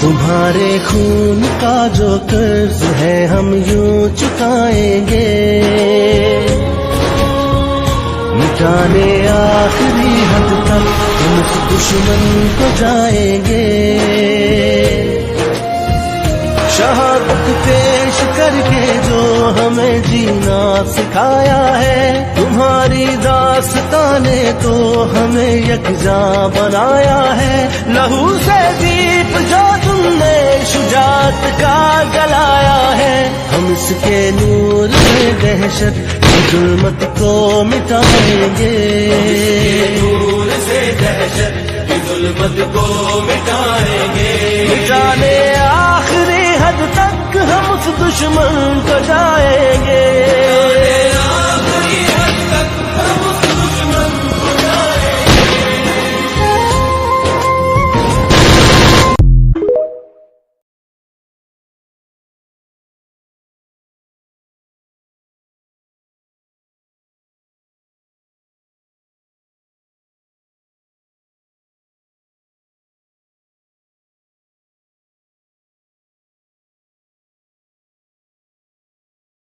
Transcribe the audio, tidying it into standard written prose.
तुम्हारे खून का जो कर्ज है हम यूं चुकाएंगे, मिटाने आखिरी हद तक हम उस दुश्मन को जाएंगे। शहादत पेश करके जो हमें जीना सिखाया है, तुम्हारी दास्तां ने तो हमें यकजा बनाया है। लहू से दीप जो तुमने शुजात का जलाया है, हम इसके नूर से दहशत की जुल्मत को मिटाएंगे, नूर से दहशत की जुल्मत को मिटाएंगे। मिटाने आखिरी हद तक हम उस दुश्मन को जाएंगे।